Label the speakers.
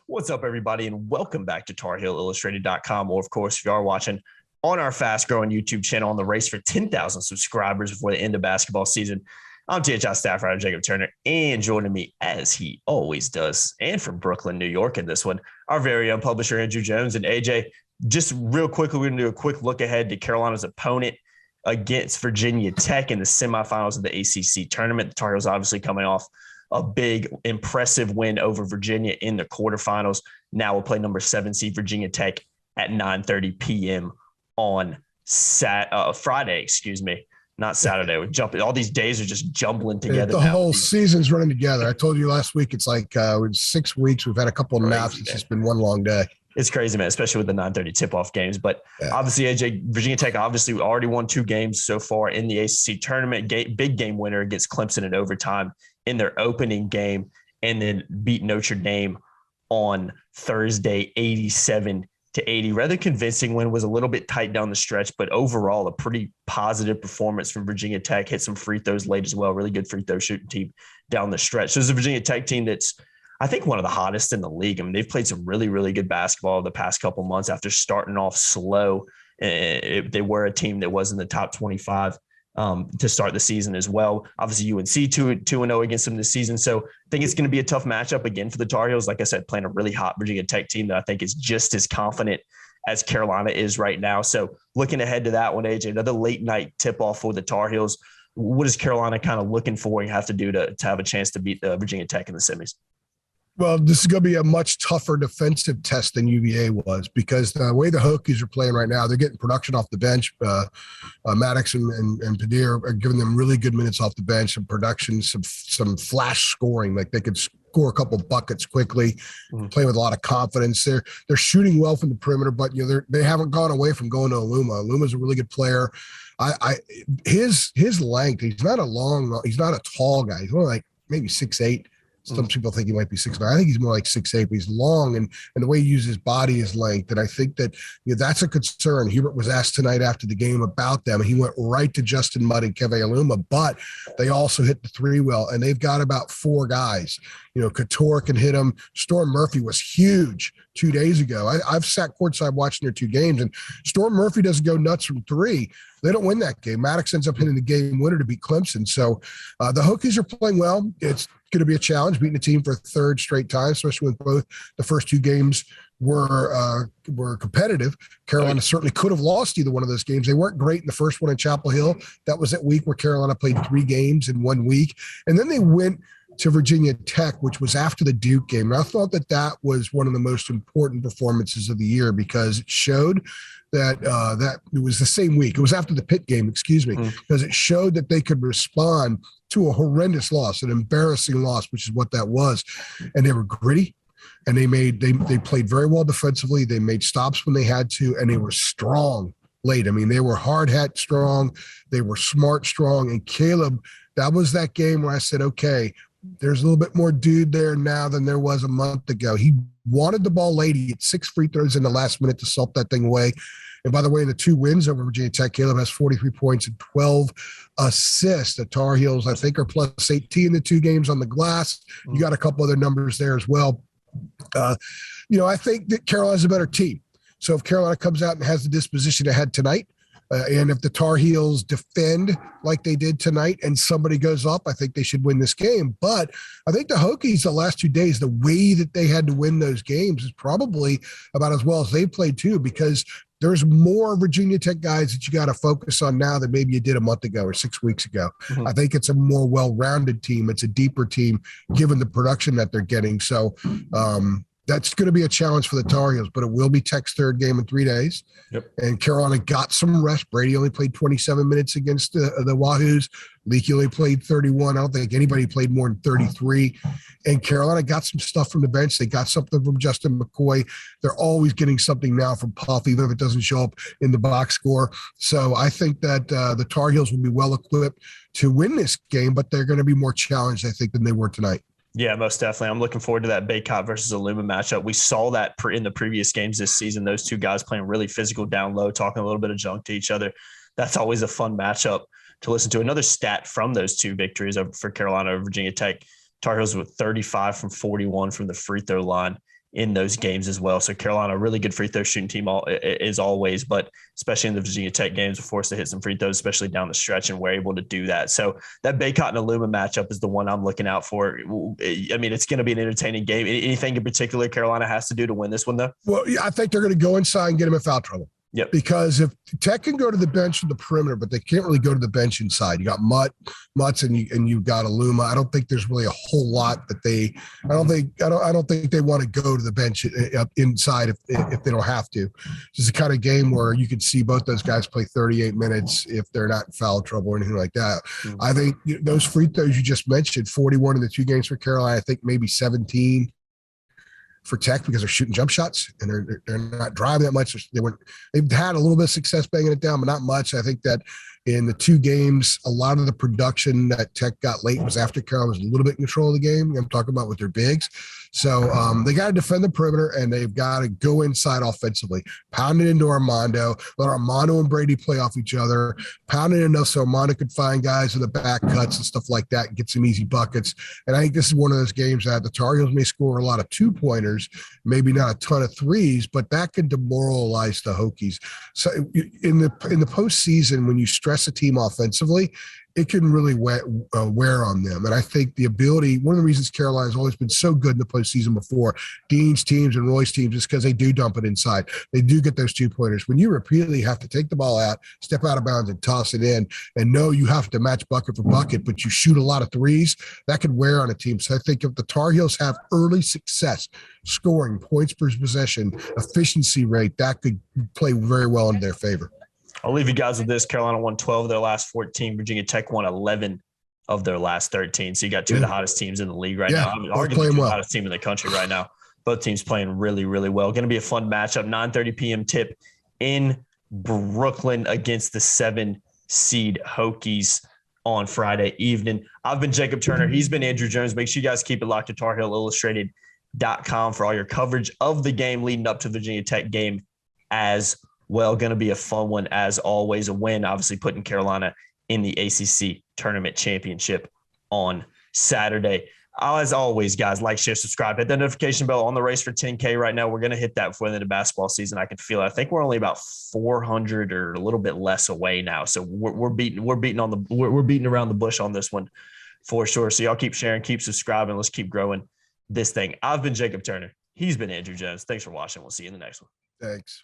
Speaker 1: What's up, everybody, and welcome back to TarHeelIllustrated.com, or, of course, if you are watching on our fast-growing YouTube channel on the race for 10,000 subscribers before the end of basketball season. I'm THI staff writer Jacob Turner, and joining me, as he always does, and from Brooklyn, New York in this one, our very own publisher, Andrew Jones. And AJ, just real quickly, we're going to do a quick look ahead to Carolina's opponent against Virginia Tech in the semifinals of the ACC Tournament. The Tar Heels obviously coming off a big, impressive win over Virginia in the quarterfinals. Now we'll play number 7 seed Virginia Tech at 9:30 p.m. on Friday, not Saturday. We're jumping. All these days are just jumbling together.
Speaker 2: The whole season's running together. I told you last week, it's like 6 weeks. We've had a couple of naps. It's just been one long day.
Speaker 1: It's crazy, man, especially with the 9:30 tip-off games. But obviously, AJ, Virginia Tech obviously already won 2 games so far in the ACC tournament. Big game winner against Clemson in overtime in their opening game, and then beat Notre Dame on Thursday 87-80. Rather convincing win, was a little bit tight down the stretch, but overall a pretty positive performance from Virginia Tech. Hit some free throws late as well. Really good free throw shooting team down the stretch. So it's a Virginia Tech team that's, I think, one of the hottest in the league. I mean, they've played some really, really good basketball the past couple months after starting off slow. They were a team that was in the top 25 to start the season as well. Obviously, UNC 2-0 against them this season. So I think it's going to be a tough matchup again for the Tar Heels. Like I said, playing a really hot Virginia Tech team that I think is just as confident as Carolina is right now. So looking ahead to that one, AJ, another late night tip-off for the Tar Heels. What is Carolina kind of looking for and have to do to have a chance to beat Virginia Tech in the semis?
Speaker 2: Well, this is going to be a much tougher defensive test than UVA was, because the way the Hokies are playing right now, they're getting production off the bench. Maddox and Padilla are giving them really good minutes off the bench, some production, some flash scoring. Like they could score a couple buckets quickly, playing with a lot of confidence. They're shooting well from the perimeter, but they haven't gone away from going to Aluma. Aluma's a really good player. His length, he's not a tall guy. He's only like maybe 6'8". Some people think he might be 6'9". I think he's more like 6'8", but he's long, and the way he uses his body is length. And I think that that's a concern. Hubert was asked tonight after the game about them, and he went right to Justin Mudd and Keve Aluma, but they also hit the 3 well, and they've got about 4 guys. Couture can hit him. Storm Murphy was huge 2 days ago. I've sat courtside watching their 2 games, and Storm Murphy doesn't go nuts from 3. They don't win that game. Maddox ends up hitting the game winner to beat Clemson. So the Hokies are playing well. It's going to be a challenge beating a team for a 3rd straight time, especially when both the first 2 games were competitive. Carolina certainly could have lost either one of those games. They weren't great in the first one in Chapel Hill. That was that week where Carolina played 3 games in 1 week. And then they went to Virginia Tech, which was after the Duke game. And I thought that was one of the most important performances of the year, because it showed that it was the same week. It was after the Pitt game, because it showed that they could respond to a horrendous loss, an embarrassing loss, which is what that was. And they were gritty, and they played very well defensively. They made stops when they had to, and they were strong late. I mean, they were hard hat strong. They were smart strong. And Caleb, that was that game where I said, okay, there's a little bit more dude there now than there was a month ago. He wanted the ball late. He had 6 free throws in the last minute to salt that thing away. And by the way, in the 2 wins over Virginia Tech, Caleb has 43 points and 12 assists. The Tar Heels, I think, are plus 18 in the 2 games on the glass. You got a couple other numbers there as well. I think that Carolina's a better team. So if Carolina comes out and has the disposition it had tonight, and if the Tar Heels defend like they did tonight and somebody goes up, I think they should win this game. But I think the Hokies, the last 2 days, the way that they had to win those games is probably about as well as they played too, because there's more Virginia Tech guys that you got to focus on now than maybe you did a month ago or 6 weeks ago. I think it's a more well-rounded team. It's a deeper team given the production that they're getting. So that's going to be a challenge for the Tar Heels, but it will be Tech's 3rd game in 3 days. Yep. And Carolina got some rest. Brady only played 27 minutes against the Wahoos. Leakey only played 31. I don't think anybody played more than 33. And Carolina got some stuff from the bench. They got something from Justin McCoy. They're always getting something now from Puff, even if it doesn't show up in the box score. So I think that the Tar Heels will be well equipped to win this game, but they're going to be more challenged, I think, than they were tonight.
Speaker 1: Yeah, most definitely. I'm looking forward to that Baycott versus Aluma matchup. We saw that in the previous games this season. Those 2 guys playing really physical down low, talking a little bit of junk to each other. That's always a fun matchup to listen to. Another stat from those 2 victories for Carolina over Virginia Tech. Tar Heels with 35 from 41 from the free throw line in those games as well. So Carolina, a really good free throw shooting team as always, but especially in the Virginia Tech games, are forced to hit some free throws, especially down the stretch, and we're able to do that. So that Baycott and Aluma matchup is the one I'm looking out for. I mean, it's going to be an entertaining game. Anything in particular Carolina has to do to win this one, though?
Speaker 2: Well, yeah, I think they're going to go inside and get him in foul trouble.
Speaker 1: Yep.
Speaker 2: Because if Tech can go to the bench from the perimeter, but they can't really go to the bench inside. You got Mutts, and you've got Aluma. I don't think there's really a whole lot that I don't think they want to go to the bench inside if they don't have to. It's the kind of game where you could see both those guys play 38 minutes if they're not in foul trouble or anything like that. Mm-hmm. I think those free throws you just mentioned, 41 in the 2 games for Carolina. I think maybe 17 for Tech because they're shooting jump shots and they're not driving that much. They've had a little bit of success banging it down, but not much. I think that in the 2 games, a lot of the production that Tech got late was after Carolina was a little bit in control of the game. I'm talking about with their bigs. So they got to defend the perimeter, and they've got to go inside offensively, pound it into Armando, let Armando and Brady play off each other, pound it enough so Armando could find guys in the back cuts and stuff like that and get some easy buckets. And I think this is one of those games that the Tar Heels may score a lot of 2-pointers, maybe not a ton of 3s, but that could demoralize the Hokies. So in the postseason, when you stress a team offensively, it can really wear on them. And I think the ability, one of the reasons Carolina's always been so good in the postseason before, Dean's teams and Roy's teams, is because they do dump it inside. They do get those 2-pointers. When you repeatedly have to take the ball out, step out of bounds and toss it in, and know you have to match bucket for bucket, but you shoot a lot of 3s, that could wear on a team. So I think if the Tar Heels have early success scoring, points per possession, efficiency rate, that could play very well in their favor.
Speaker 1: I'll leave you guys with this. Carolina won 12 of their last 14. Virginia Tech won 11 of their last 13. So you got 2 of the hottest teams in the league right now. I mean, arguably the hottest team in the country right now. Both teams playing really, really well. Going to be a fun matchup. 9:30 p.m. tip in Brooklyn against the 7-seed Hokies on Friday evening. I've been Jacob Turner. He's been Andrew Jones. Make sure you guys keep it locked to TarHeelIllustrated.com for all your coverage of the game leading up to the Virginia Tech game as well. Going to be a fun one as always. A win, obviously, putting Carolina in the ACC Tournament Championship on Saturday. As always, guys, like, share, subscribe. Hit that notification bell on the race for 10K right now. We're going to hit that before the end of basketball season. I can feel it. I think we're only about 400 or a little bit less away now. So we're beating around the bush on this one for sure. So y'all keep sharing, keep subscribing. Let's keep growing this thing. I've been Jacob Turner. He's been Andrew Jones. Thanks for watching. We'll see you in the next one.
Speaker 2: Thanks.